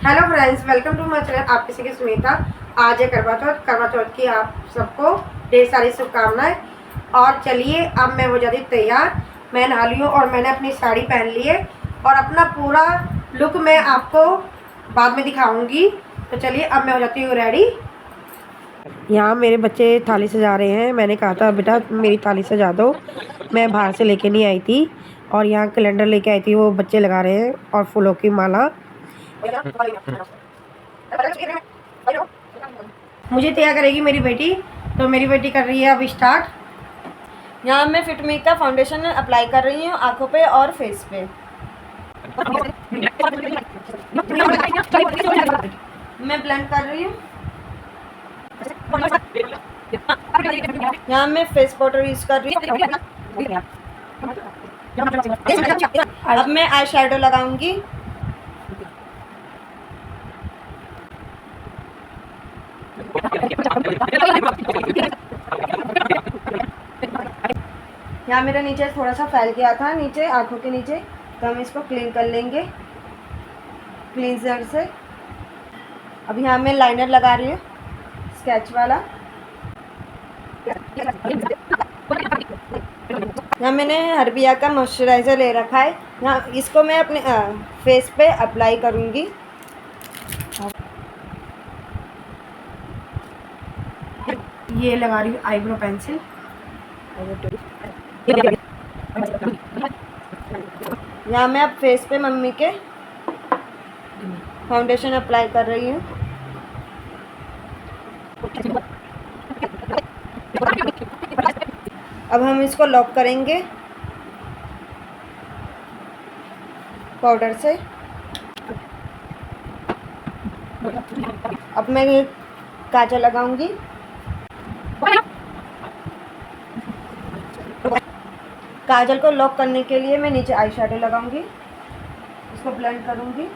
Hello friends, welcome to my channel. आप किसी की सुनीता। आज है करवा चौथ की आप सबको ढेर सारी शुभकामनाएं। और चलिए अब मैं हो जाती तैयार। मैं नहा ली हूँ और मैंने अपनी साड़ी पहन ली है और अपना पूरा लुक मैं आपको बाद में दिखाऊंगी। तो चलिए अब मैं हो जाती हूँ रेडी। यहाँ मेरे बच्चे थाली सजा रहे हैं। मैंने कहा था बेटा मेरी थाली सजा दो, मैं बाहर से लेके नहीं आई थी। और यहाँ कैलेंडर लेके आई थी, वो बच्चे लगा रहे हैं और फूलों की माला। मुझे तैयार करेगी मेरी बेटी, तो मेरी बेटी कर रही है अब स्टार्ट। यहाँ मैं फिटमी का फाउंडेशन अप्लाई कर रही हूँ आंखों पे और फेस पे। मैं ब्लेंड कर रही हूँ। यहाँ मैं फेस पाउडर यूज कर रही हूँ। अब मैं आई शेडो लगाऊंगी। यहाँ मेरा नीचे थोड़ा सा फैल गया था, नीचे आंखों के नीचे, तो हम इसको क्लीन कर लेंगे क्लींजर से। अब यहाँ मैं लाइनर लगा रही हूँ स्केच वाला। यहाँ मैंने हर्बिया का मॉइस्चराइज़र ले रखा है। यहाँ इसको मैं अपने फेस पे अप्लाई करूँगी। ये लगा रही हूँ आईब्रो पेंसिल। यहाँ मैं अब फेस पे मम्मी के फाउंडेशन अप्लाई कर रही हूँ। अब हम इसको लॉक करेंगे पाउडर से। अब मैं काजल लगाऊंगी। काजल को लॉक करने के लिए मैं नीचे आई शेडो लगाऊंगी, इसको ब्लेंड करूंगी।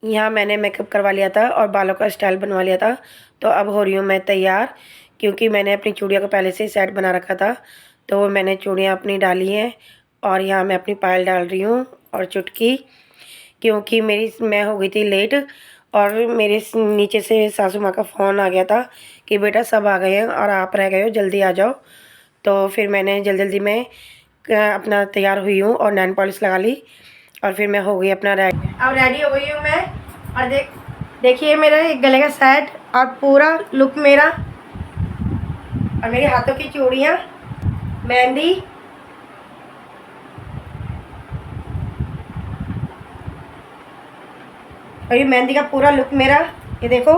यहाँ मैंने मेकअप करवा लिया था और बालों का स्टाइल बनवा लिया था। तो अब हो रही हूँ मैं तैयार, क्योंकि मैंने अपनी चूड़ियों का पहले से ही सेट बना रखा था। तो मैंने चूड़ियाँ अपनी डाली हैं और यहाँ मैं अपनी पायल डाल रही हूँ और चुटकी, क्योंकि मैं हो गई थी लेट। और मेरे नीचे से सासू माँ का फ़ोन आ गया था कि बेटा सब आ गए हैं और आप रह गए हो, जल्दी आ जाओ। तो फिर मैंने जल्दी में अपना तैयार हुई हूँ और नेल पॉलिश लगा ली और फिर मैं हो गई अपना रेडी। अब रेडी हो गई हूँ मैं। और देखिए मेरा गले का सेट और पूरा लुक मेरा, और मेरे हाथों की चूड़ियाँ, मेहंदी, और ये मेहंदी का पूरा लुक मेरा, ये देखो।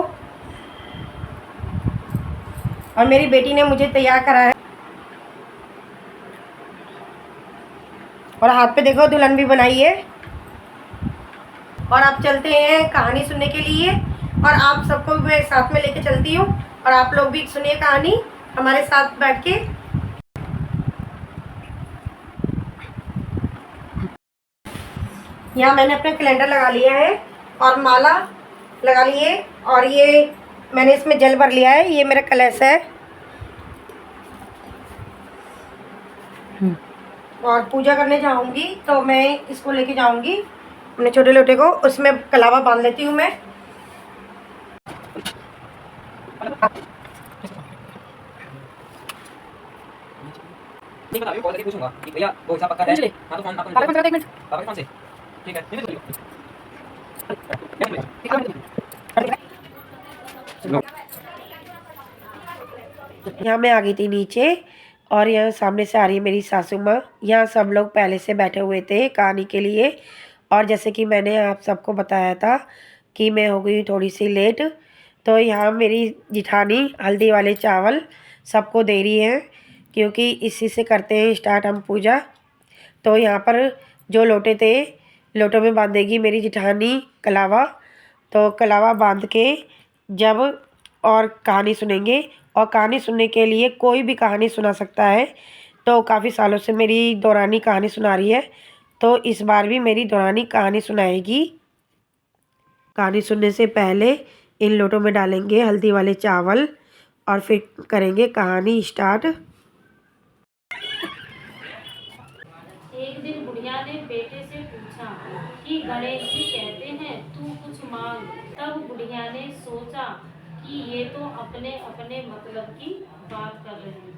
और मेरी बेटी ने मुझे तैयार करा है और हाथ पे देखो दुल्हन भी बनाई है। और आप चलते हैं कहानी सुनने के लिए, और आप सबको भी मैं साथ में लेके चलती हूँ और आप लोग भी सुनिए कहानी हमारे साथ बैठ के। यहाँ मैंने अपना कैलेंडर लगा लिया है और माला लगा ली है, और ये मैंने इसमें जल भर लिया है। ये मेरा कलश है। और पूजा करने जाऊंगी तो मैं इसको लेके जाऊंगी अपने छोटे लोटे को, उसमें कलावा बांध लेती हूँ मैं। नहीं पता, अभी कॉल करके पूछूंगा कि भैया वो हिसाब पक्का है। हाँ तो फोन आपको पापा का 1 मिनट, पापा के फोन से। ठीक है, नहीं तो यहाँ मैं आ गई थी नीचे और यहाँ सामने से आ रही है मेरी सासू माँ। यहाँ सब लोग पहले से बैठे हुए थे कहानी के लिए, और जैसे कि मैंने आप सबको बताया था कि मैं हो गई थोड़ी सी लेट, तो यहाँ मेरी जिठानी हल्दी वाले चावल सबको दे रही हैं, क्योंकि इसी से करते हैं स्टार्ट हम पूजा। तो यहाँ पर जो लोटे थे, लोटों में बांधेगी मेरी जिठानी कलावा। तो कलावा बांध के जब और कहानी सुनेंगे, और कहानी सुनने के लिए कोई भी कहानी सुना सकता है। तो काफ़ी सालों से मेरी दौरानी कहानी सुना रही है, तो इस बार भी मेरी दौरानी कहानी सुनाएगी। कहानी सुनने से पहले इन लोटों में डालेंगे हल्दी वाले चावल और फिर करेंगे कहानी स्टार्ट। एक दिन बुढ़िया ने बेटे से पूछा कि गणेश जी कहते हैं तू कुछ मांग। तब बुढ़िया ने सोचा कि ये तो अपने अपने मतलब की बात कर रहे हैं।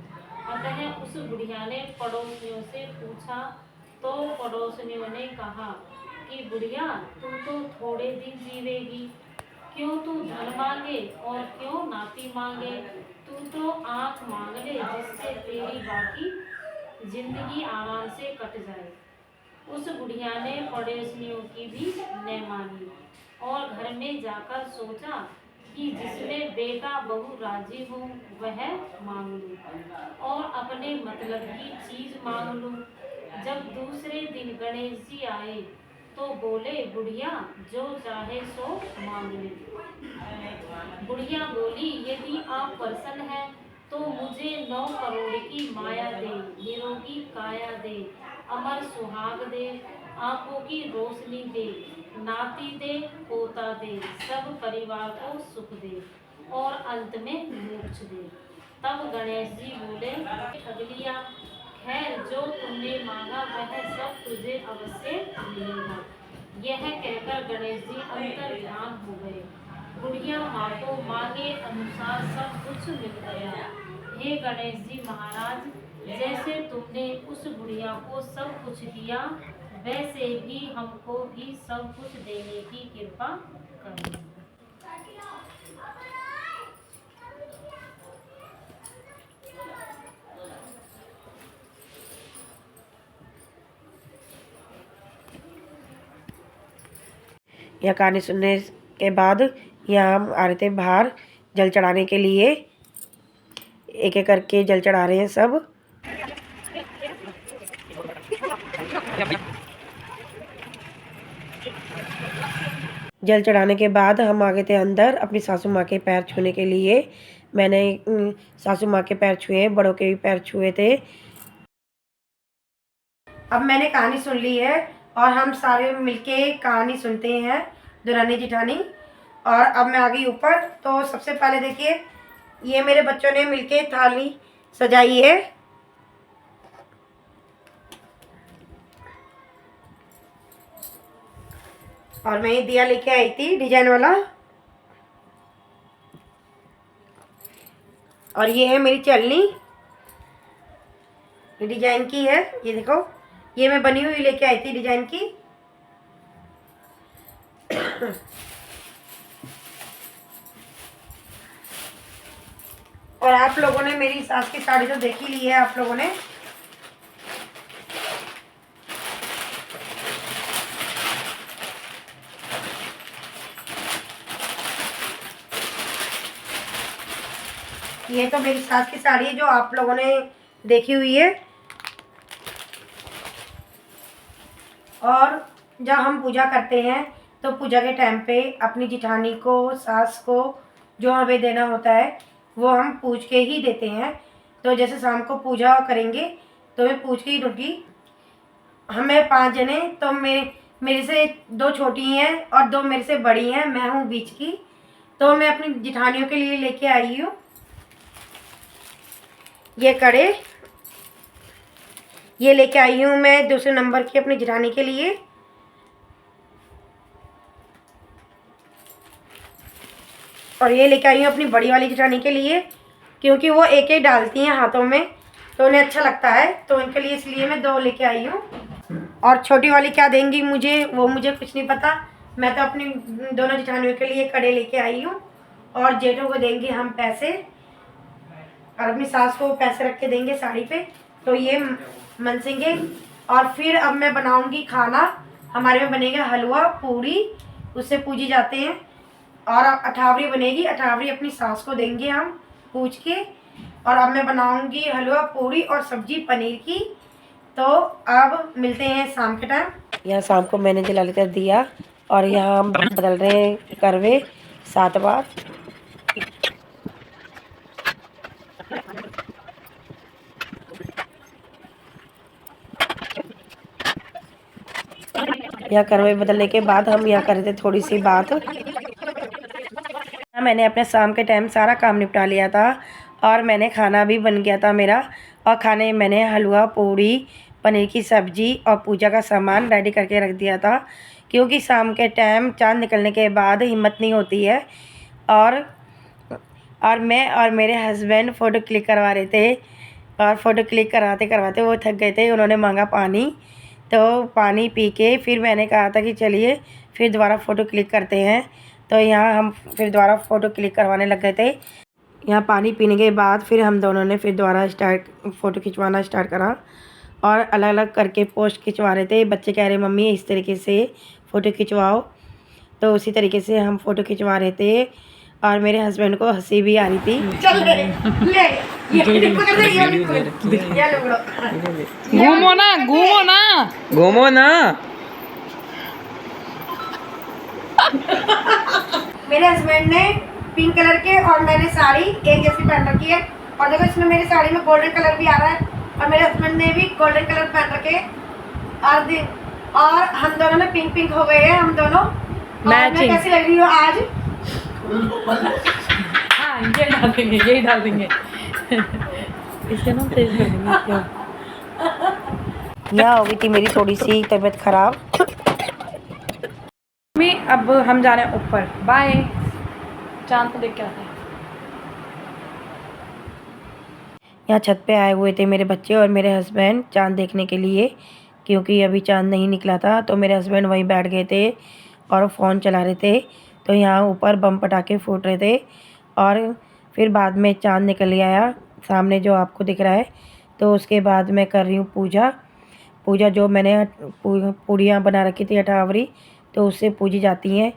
अतः उस बुढ़िया ने पड़ोसियों से पूछा, तो पड़ोसियों ने कहा कि बुढ़िया तू तो थोड़े दिन जीवेगी, क्यों तू धन मांगे और क्यों नाती मांगे, तू तो आँख मांग ले जिससे तेरी बाकी जिंदगी आराम से कट जाए। उस बुढ़िया ने पड़ोसियों की भी न मानी और घर में जाकर सोचा कि जिसमें बेटा बहू राजी हो वह मांग लूं और अपने मतलब की चीज मांग लूं। जब दूसरे दिन गणेश जी आए तो बोले, बुढ़िया जो चाहे सो मांग ले। बुढ़िया बोली, यदि आप प्रसन्न हैं तो मुझे 9 करोड़ की माया दे, निरोगी काया दे, अमर सुहाग दे, आंखों की रोशनी दे, नाती दे, पोता दे, सब परिवार को सुख दे और अंत में मोक्ष दे। तब गणेश जी बोले, ठग लिया, खैर जो तुमने मांगा वह सब तुझे अवश्य मिलेगा। यह कहकर गणेश जी अंतर ध्यान हो गए। बुढ़िया माँ को मांगे अनुसार सब कुछ मिल गया। हे गणेश जी महाराज, जैसे तुमने उस बुढ़िया को सब कुछ दिया, वैसे ही हमको भी सब कुछ देने की कृपा करें। यह कहानी सुनने के बाद यहाँ हम आ रहे थे बाहर जल चढ़ाने के लिए। एक एक करके जल चढ़ा रहे हैं सब। जल चढ़ाने के बाद हम आ गए थे अंदर अपनी सासू माँ के पैर छूने के लिए। मैंने सासू माँ के पैर छुए, बड़ों के भी पैर छुए थे। अब मैंने कहानी सुन ली है और हम सारे मिलके कहानी सुनते हैं, दुरानी जिठानी। और अब मैं आ गई ऊपर। तो सबसे पहले देखिए, ये मेरे बच्चों ने मिलके थाली सजाई है। और मैं ये दिया लेके आई थी डिजाइन वाला। और ये है मेरी चलनी, ये डिजाइन की है। ये देखो, ये मैं बनी हुई लेके आई थी डिजाइन की। और आप लोगों ने मेरी सास की साड़ी तो देख ही ली है आप लोगों ने। ये तो मेरी सास की साड़ी है जो आप लोगों ने देखी हुई है। और जब हम पूजा करते हैं तो पूजा के टाइम पे अपनी जिठानी को, सास को जो हमें देना होता है वो हम पूछ के ही देते हैं। तो जैसे शाम को पूजा करेंगे तो मैं पूछ के ही दूँगी। हमें 5 जने, तो मेरे से 2 छोटी हैं और 2 मेरे से बड़ी हैं, मैं हूँ बीच की। तो मैं अपनी जिठानियों के लिए लेके आई हूँ ये कड़े, ये लेके आई हूँ मैं दूसरे नंबर की अपनी जेठानी के लिए। और ये लेके आई हूँ अपनी बड़ी वाली जेठानी के लिए, क्योंकि वो एक एक डालती हैं हाथों में तो उन्हें अच्छा लगता है, तो उनके लिए इसलिए मैं 2 लेके आई हूँ। और छोटी वाली क्या देंगी मुझे वो मुझे कुछ नहीं पता। मैं तो अपनी दोनों जेठानियों के लिए कड़े लेके आई हूँ, और जेठों को देंगे हम पैसे, और अपनी सास को पैसे रख के देंगे साड़ी पे, तो ये मनसेंगे। और फिर अब मैं बनाऊंगी खाना। हमारे में बनेगा हलवा पूरी, उससे पूजी जाते हैं। और अब अठावरी बनेगी, अठावरी अपनी सास को देंगे हम पूछ के। और अब मैं बनाऊंगी हलवा पूरी और सब्जी पनीर की। तो अब मिलते हैं शाम के टाइम। यहाँ शाम को मैंने जला लेकर दिया, और यहाँ हम बदल रहे हैं करवे 7 बार। यहाँ करवे बदलने के बाद हम यहाँ कर रहे थे थोड़ी सी बात। मैंने अपने शाम के टाइम सारा काम निपटा लिया था, और मैंने खाना भी बन गया था मेरा। और खाने में मैंने हलवा पूड़ी पनीर की सब्ज़ी और पूजा का सामान रेडी करके रख दिया था, क्योंकि शाम के टाइम चाँद निकलने के बाद हिम्मत नहीं होती है। और मैं और मेरे हस्बैंड फ़ोटो क्लिक करवा रहे थे, और फ़ोटो क्लिक करवाते करवाते वो थक गए थे। उन्होंने मांगा पानी, तो पानी पी के फिर मैंने कहा था कि चलिए फिर दोबारा फ़ोटो क्लिक करते हैं। तो यहाँ हम फिर दोबारा फ़ोटो क्लिक करवाने लग गए थे। यहाँ पानी पीने के बाद फिर हम दोनों ने फिर दोबारा फ़ोटो खिंचवाना स्टार्ट करा, और अलग अलग करके पोस्ट खिंचवा रहे थे। बच्चे कह रहे मम्मी इस तरीके से फ़ोटो खिंचवाओ, तो उसी तरीके से हम फ़ोटो खिंचवा रहे थे। और मेरे हस्बैंड को हंसी भी आ रही थी। चल ले घूमो ना घूमो ना घूमो ना। मेरे हस्बैंड ने पिंक कलर के और मैंने साड़ी एक जैसी पहन रखी है। और देखो इसमें मेरी साड़ी में गोल्डन कलर भी आ रहा है, और मेरे हस्बैंड ने भी गोल्डन कलर पहन रखे। और हम दोनों में पिंक पिंक हो गए हैं हम दोनों। मैं कैसी लग रही हूँ आज? हाँ ये डाल देंगे यही डाल देंगे इसके नाम तेज कर देंगे क्या। यहाँ हो गई थी मेरी थोड़ी सी तबीयत खराब। अब हम जा रहे हैं ऊपर। बाय। चांद को देख के आते हैं। यहाँ छत पे आए हुए थे मेरे बच्चे और मेरे हस्बैंड चांद देखने के लिए, क्योंकि अभी चांद नहीं निकला था। तो मेरे हस्बैंड वहीं बैठ गए थे और फ़ोन चला रहे थे। तो यहाँ ऊपर बम पटाखे फूट रहे थे, और फिर बाद में चांद निकल आया सामने जो आपको दिख रहा है। तो उसके बाद मैं कर रही हूँ पूजा जो मैंने पूड़ियाँ बना रखी थी अठावरी, तो उससे पूजी जाती हैं।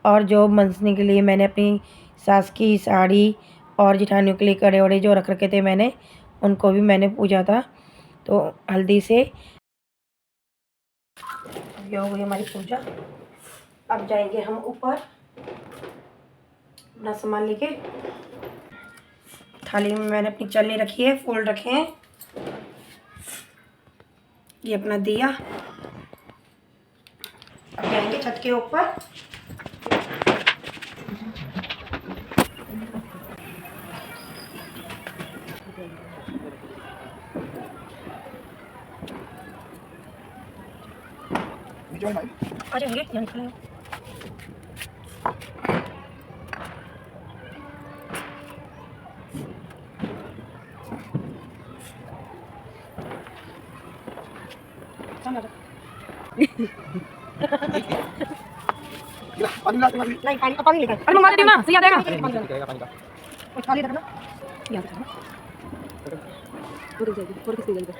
और जो मनसने के लिए मैंने अपनी सास की साड़ी और जेठानियों के लिए कड़े वड़े जो रख रखे थे मैंने, उनको भी मैंने पूजा था। तो हल्दी से ये हो गई हमारी पूजा। अब जाएंगे हम ऊपर अपना सामान लेके। थाली में मैंने अपनी चलनी रखी है, फूल रखे हैं। ये अपना दिया। अब जाएंगे छत के ऊपर। आ जाएंगे यहाँ निकले। नहीं पानी लेकर अरे मंगा देती हूँ ना सही आ जाएगा। खाली रखना।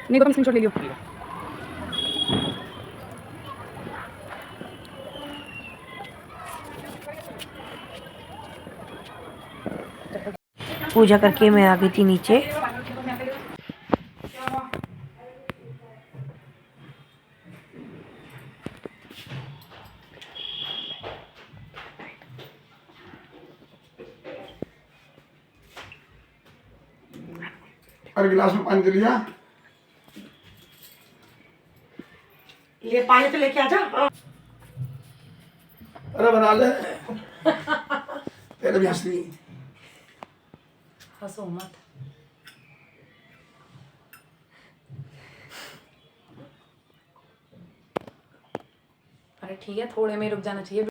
नहीं तो तुम स्क्रीनशॉट ले लियो। पूजा करके मैं आ गई थी नीचे। अरे गिलास में पानी दे लिया। ये पानी तो लेके आ जा। अरे बना ले। तेरे भी हंस रही। हंसो मत। अरे ठीक है, थोड़े में रुक जाना चाहिए।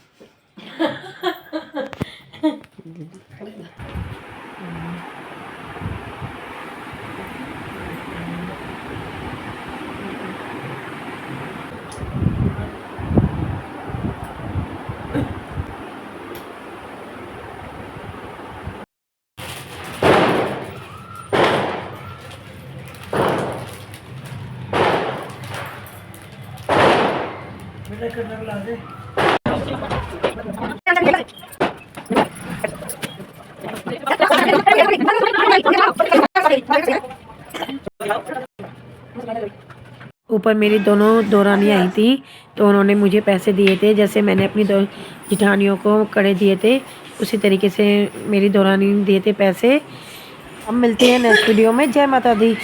ऊपर मेरी दोनों दौरानियाँ आई थी तो उन्होंने मुझे पैसे दिए थे, जैसे मैंने अपनी दो जिठानियों को कड़े दिए थे उसी तरीके से मेरी दौरानी ने दिए थे पैसे। अब मिलते हैं नेक्स्ट वीडियो में। जय माता दी।